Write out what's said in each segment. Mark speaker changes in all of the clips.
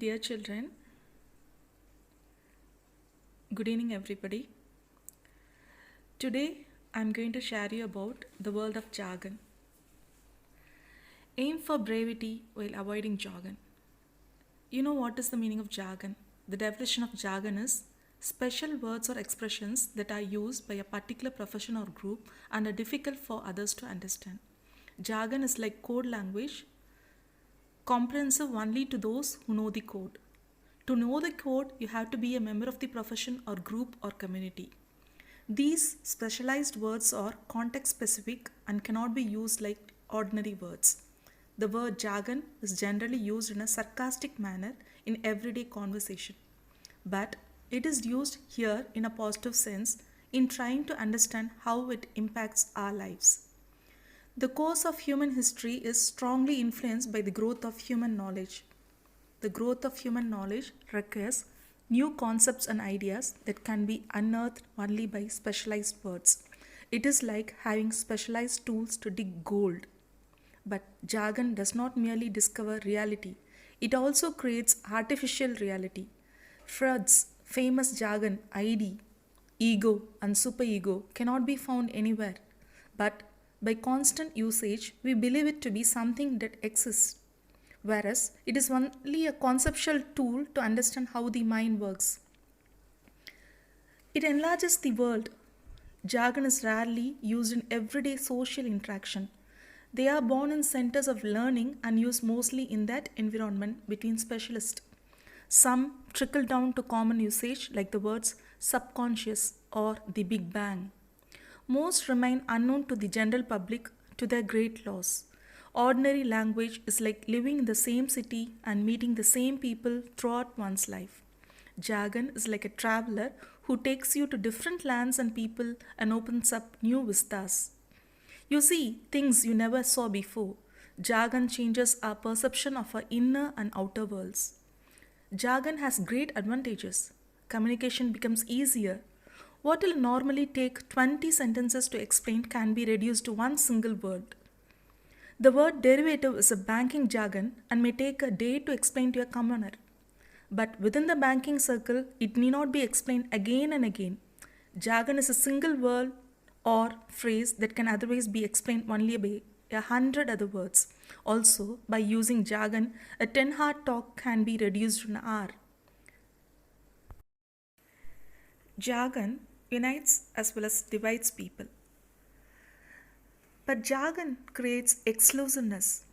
Speaker 1: Dear children, good evening everybody. Today I'm going to share you about the world of jargon. Aim for brevity while avoiding jargon. You know what is the meaning of jargon? The definition of jargon is special words or expressions that are used by a particular profession or group and are difficult for others to understand. Jargon is like code language, comprehensive only to those who know the code. To know the code, you have to be a member of the profession or group or community. These specialized words are context specific and cannot be used like ordinary words. The word jargon is generally used in a sarcastic manner in everyday conversation, but it is used here in a positive sense in trying to understand how it impacts our lives. The course of human history is strongly influenced by the growth of human knowledge. The growth of human knowledge requires new concepts and ideas that can be unearthed only by specialized words. It is like having specialized tools to dig gold. But jargon does not merely discover reality, it also creates artificial reality. Freud's famous jargon ID, ego, and superego cannot be found anywhere, but by constant usage, we believe it to be something that exists, whereas it is only a conceptual tool to understand how the mind works. It enlarges the world. Jargon is rarely used in everyday social interaction. They are born in centers of learning and used mostly in that environment between specialists. Some trickle down to common usage like the words subconscious or the Big Bang. Most remain unknown to the general public to their great loss. Ordinary language is like living in the same city and meeting the same people throughout one's life. Jargon is like a traveler who takes you to different lands and people and opens up new vistas. You see things you never saw before. Jargon changes our perception of our inner and outer worlds. Jargon has great advantages. Communication becomes easier. What will normally take 20 sentences to explain can be reduced to one single word. The word derivative is a banking jargon and may take a day to explain to a commoner. But within the banking circle, it need not be explained again and again. Jargon is a single word or phrase that can otherwise be explained only by 100 other words. Also, by using jargon, a 10-hour talk can be reduced to an hour. Jargon unites as well as divides people. But jargon creates exclusiveness.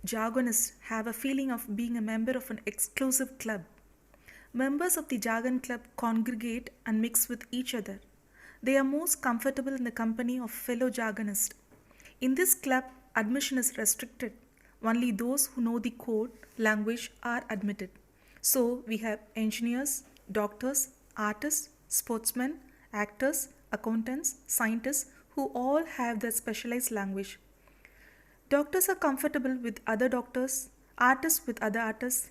Speaker 1: Jargonists have a feeling of being a member of an exclusive club. Members of the jargon club congregate and mix with each other. They are most comfortable in the company of fellow jargonists. In this club, admission is restricted. Only those who know the code language are admitted. So we have engineers, doctors, artists, sportsmen, actors, accountants, scientists who all have their specialized language. Doctors are comfortable with other doctors, artists with other artists.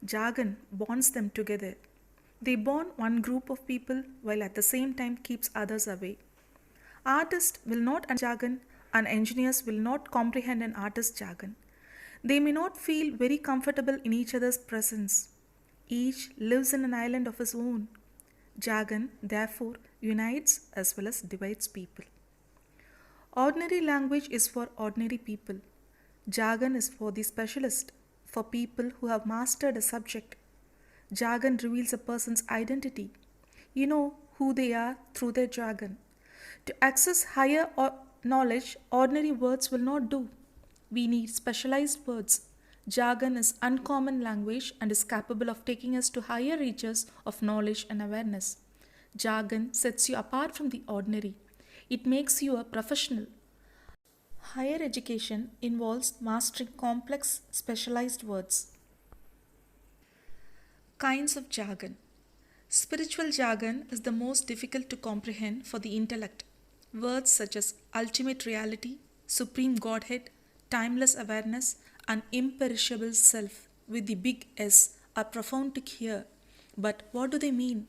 Speaker 1: Jargon bonds them together. They bond one group of people while at the same time keeps others away. Artists will not understand jargon and engineers will not comprehend an artist's jargon. They may not feel very comfortable in each other's presence. Each lives in an island of his own. Jargon, therefore, unites as well as divides people. Ordinary language is for ordinary people. Jargon is for the specialist, for people who have mastered a subject. Jargon reveals a person's identity. You know who they are through their jargon. To access higher knowledge, ordinary words will not do. We need specialized words. Jargon is uncommon language and is capable of taking us to higher reaches of knowledge and awareness. Jargon sets you apart from the ordinary. It makes you a professional. Higher education involves mastering complex, specialized words. Kinds of jargon. Spiritual jargon is the most difficult to comprehend for the intellect. Words such as ultimate reality, supreme Godhead, timeless awareness, and imperishable self with the big S are profound to hear. But what do they mean?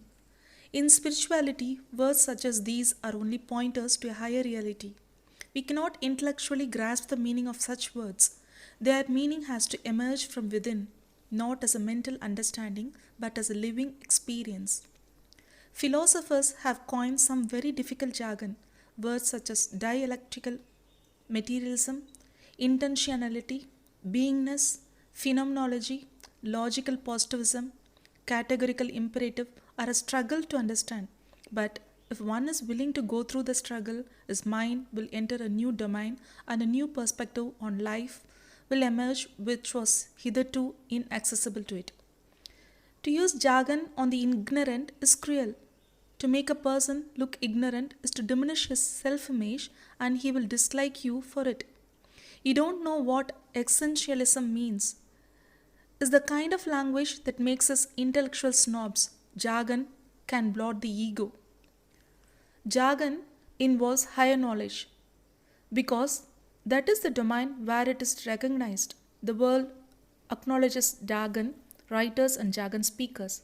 Speaker 1: In spirituality, words such as these are only pointers to a higher reality. We cannot intellectually grasp the meaning of such words. Their meaning has to emerge from within. not as a mental understanding but as a living experience. Philosophers have coined some very difficult jargon, words such as dialectical materialism, intentionality, beingness, phenomenology, logical positivism, categorical imperative are a struggle to understand. But if one is willing to go through the struggle, his mind will enter a new domain and a new perspective on life will emerge which was hitherto inaccessible to it. To use jargon on the ignorant is cruel. To make a person look ignorant is to diminish his self image and he will dislike you for it. You don't know what essentialism means. Is the kind of language that makes us intellectual snobs. Jargon can blot the ego. Jargon involves higher knowledge because that is the domain where it is recognized. The world acknowledges jargon, writers, and jargon speakers.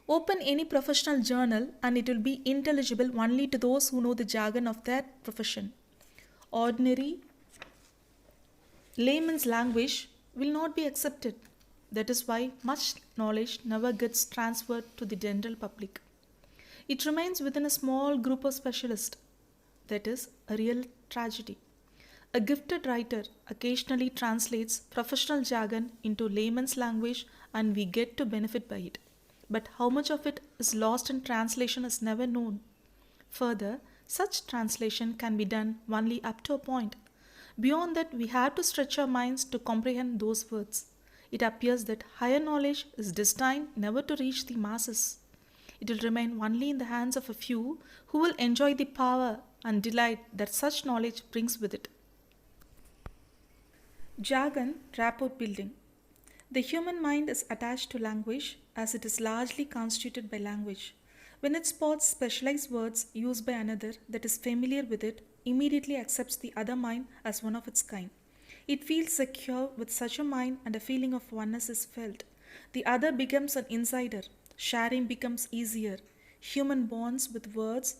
Speaker 1: Open any professional journal and it will be intelligible only to those who know the jargon of their profession. Ordinary layman's language will not be accepted. That is why much knowledge never gets transferred to the general public. It remains within a small group of specialists. That is a real tragedy. A gifted writer occasionally translates professional jargon into layman's language and we get to benefit by it. But how much of it is lost in translation is never known. Further, such translation can be done only up to a point. Beyond that, we have to stretch our minds to comprehend those words. It appears that higher knowledge is destined never to reach the masses. It will remain only in the hands of a few who will enjoy the power and delight that such knowledge brings with it. Jargon, rapport building. The human mind is attached to language as it is largely constituted by language. When it spots specialized words used by another that is familiar with it, immediately accepts the other mind as one of its kind. It feels secure with such a mind and a feeling of oneness is felt. The other becomes an insider. Sharing becomes easier. Human bonds with words.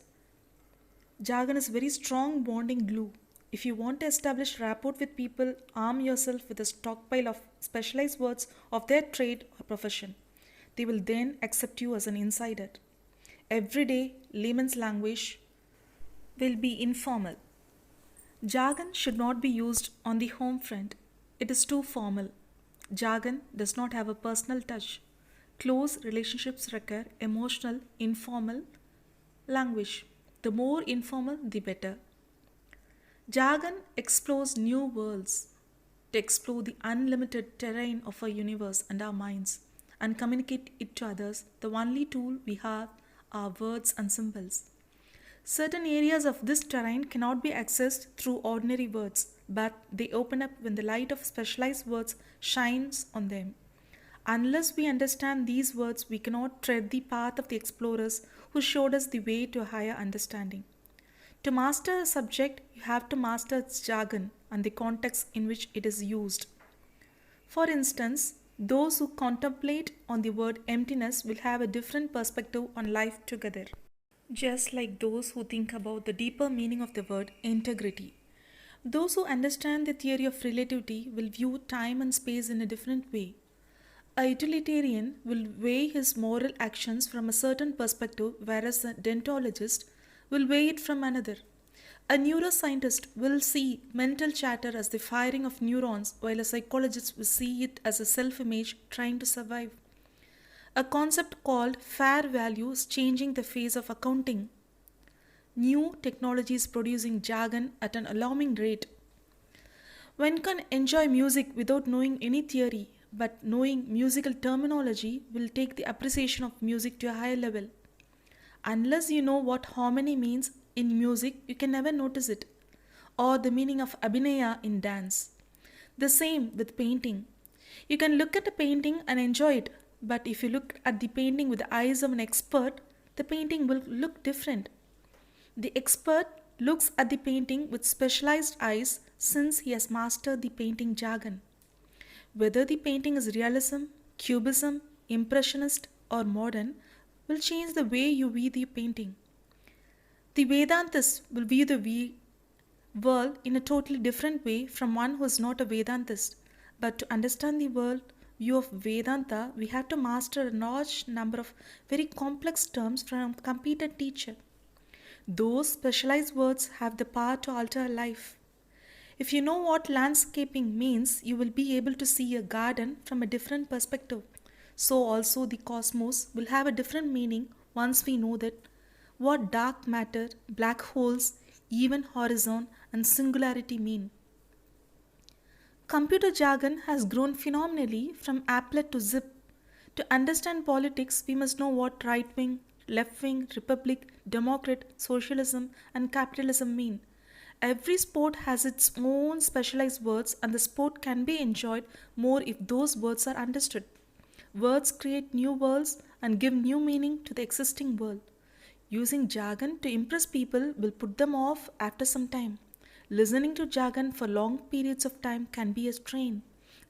Speaker 1: Jargon is very strong bonding glue. If you want to establish rapport with people, arm yourself with a stockpile of specialized words of their trade or profession. They will then accept you as an insider. Everyday layman's language will be informal. Jargon should not be used on the home front. It is too formal. Jargon does not have a personal touch. Close relationships require emotional, informal language. The more informal, the better. Jargon explores new worlds to explore the unlimited terrain of our universe and our minds and communicate it to others. The only tool we have are words and symbols. Certain areas of this terrain cannot be accessed through ordinary words, but they open up when the light of specialized words shines on them. Unless we understand these words, we cannot tread the path of the explorers who showed us the way to a higher understanding. To master a subject, you have to master its jargon and the context in which it is used. For instance, those who contemplate on the word emptiness will have a different perspective on life together, just like those who think about the deeper meaning of the word integrity. Those who understand the theory of relativity will view time and space in a different way. A utilitarian will weigh his moral actions from a certain perspective, whereas a deontologist will weigh it from another. A neuroscientist will see mental chatter as the firing of neurons, while a psychologist will see it as a self-image trying to survive. A concept called fair value is changing the face of accounting. New technology is producing jargon at an alarming rate. One can enjoy music without knowing any theory, but knowing musical terminology will take the appreciation of music to a higher level. Unless you know what harmony means in music, you can never notice it, or the meaning of abhinaya in dance. The same with painting. You can look at a painting and enjoy it, but if you look at the painting with the eyes of an expert, the painting will look different. The expert looks at the painting with specialized eyes since he has mastered the painting jargon. Whether the painting is realism, cubism, impressionist, or modern will change the way you view the painting. The Vedantist will view the world in a totally different way from one who is not a Vedantist. But to understand the world, view of Vedanta, we have to master a large number of very complex terms from a competent teacher. Those specialized words have the power to alter a life. If you know what landscaping means, you will be able to see a garden from a different perspective. So, also, the cosmos will have a different meaning once we know that what dark matter, black holes, even horizon, and singularity mean. Computer jargon has grown phenomenally from applet to zip. To understand politics, we must know what right wing, left wing, republic, democrat, socialism, and capitalism mean. Every sport has its own specialized words, and the sport can be enjoyed more if those words are understood. Words create new worlds and give new meaning to the existing world. Using jargon to impress people will put them off after some time. Listening to jargon for long periods of time can be a strain.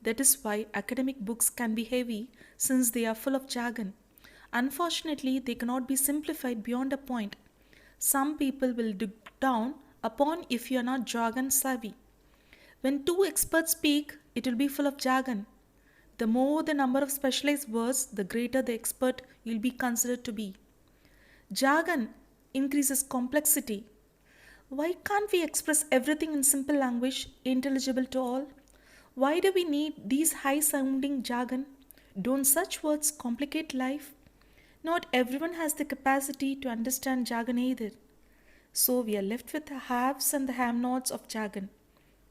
Speaker 1: That is why academic books can be heavy since they are full of jargon. Unfortunately, they cannot be simplified beyond a point. Some people will dig down upon if you are not jargon savvy. When two experts speak, it will be full of jargon. The more the number of specialized words, the greater the expert you will be considered to be. Jargon increases complexity. Why can't we express everything in simple language, intelligible to all? Why do we need these high sounding jargon? Don't such words complicate life? Not everyone has the capacity to understand jargon either. So we are left with the haves and the have-nots of jargon.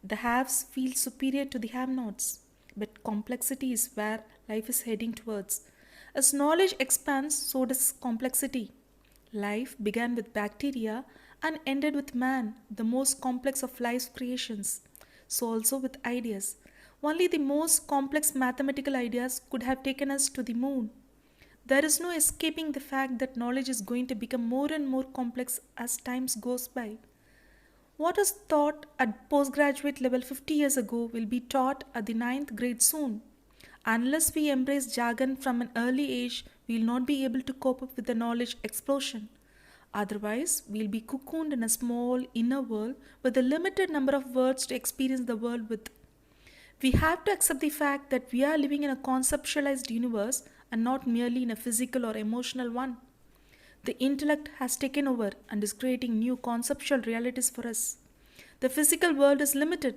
Speaker 1: The haves feel superior to the have-nots, but complexity is where life is heading towards. As knowledge expands, so does complexity. Life began with bacteria and ended with man, the most complex of life's creations. So also with ideas. Only the most complex mathematical ideas could have taken us to the moon. There is no escaping the fact that knowledge is going to become more and more complex as time goes by. What was taught at postgraduate level 50 years ago will be taught at the ninth grade soon. Unless we embrace jargon from an early age, we will not be able to cope up with the knowledge explosion. Otherwise, we will be cocooned in a small inner world with a limited number of words to experience the world with. We have to accept the fact that we are living in a conceptualized universe and not merely in a physical or emotional one. The intellect has taken over and is creating new conceptual realities for us. The physical world is limited,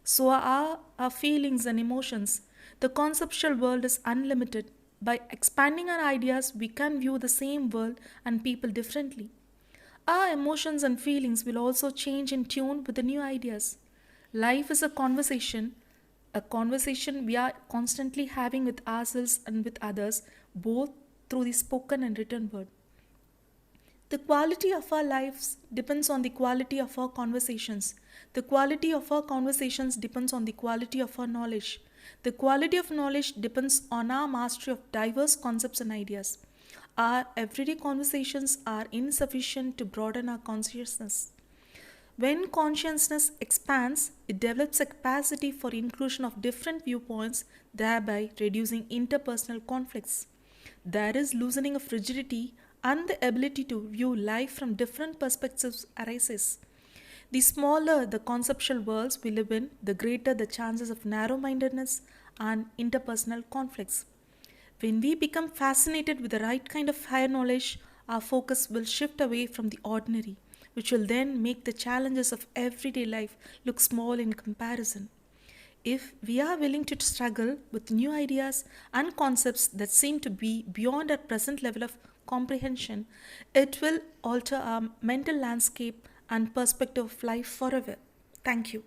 Speaker 1: so are our feelings and emotions. The conceptual world is unlimited. By expanding our ideas, we can view the same world and people differently. Our emotions and feelings will also change in tune with the new ideas. Life is a conversation we are constantly having with ourselves and with others, both through the spoken and written word. The quality of our lives depends on the quality of our conversations. The quality of our conversations depends on the quality of our knowledge. The quality of knowledge depends on our mastery of diverse concepts and ideas. Our everyday conversations are insufficient to broaden our consciousness. When consciousness expands, it develops a capacity for inclusion of different viewpoints, thereby reducing interpersonal conflicts. There is loosening of rigidity and the ability to view life from different perspectives arises. The smaller the conceptual worlds we live in, the greater the chances of narrow mindedness and interpersonal conflicts. When we become fascinated with the right kind of higher knowledge, our focus will shift away from the ordinary, which will then make the challenges of everyday life look small in comparison. If we are willing to struggle with new ideas and concepts that seem to be beyond our present level of comprehension, it will alter our mental landscape and perspective of life forever. Thank you.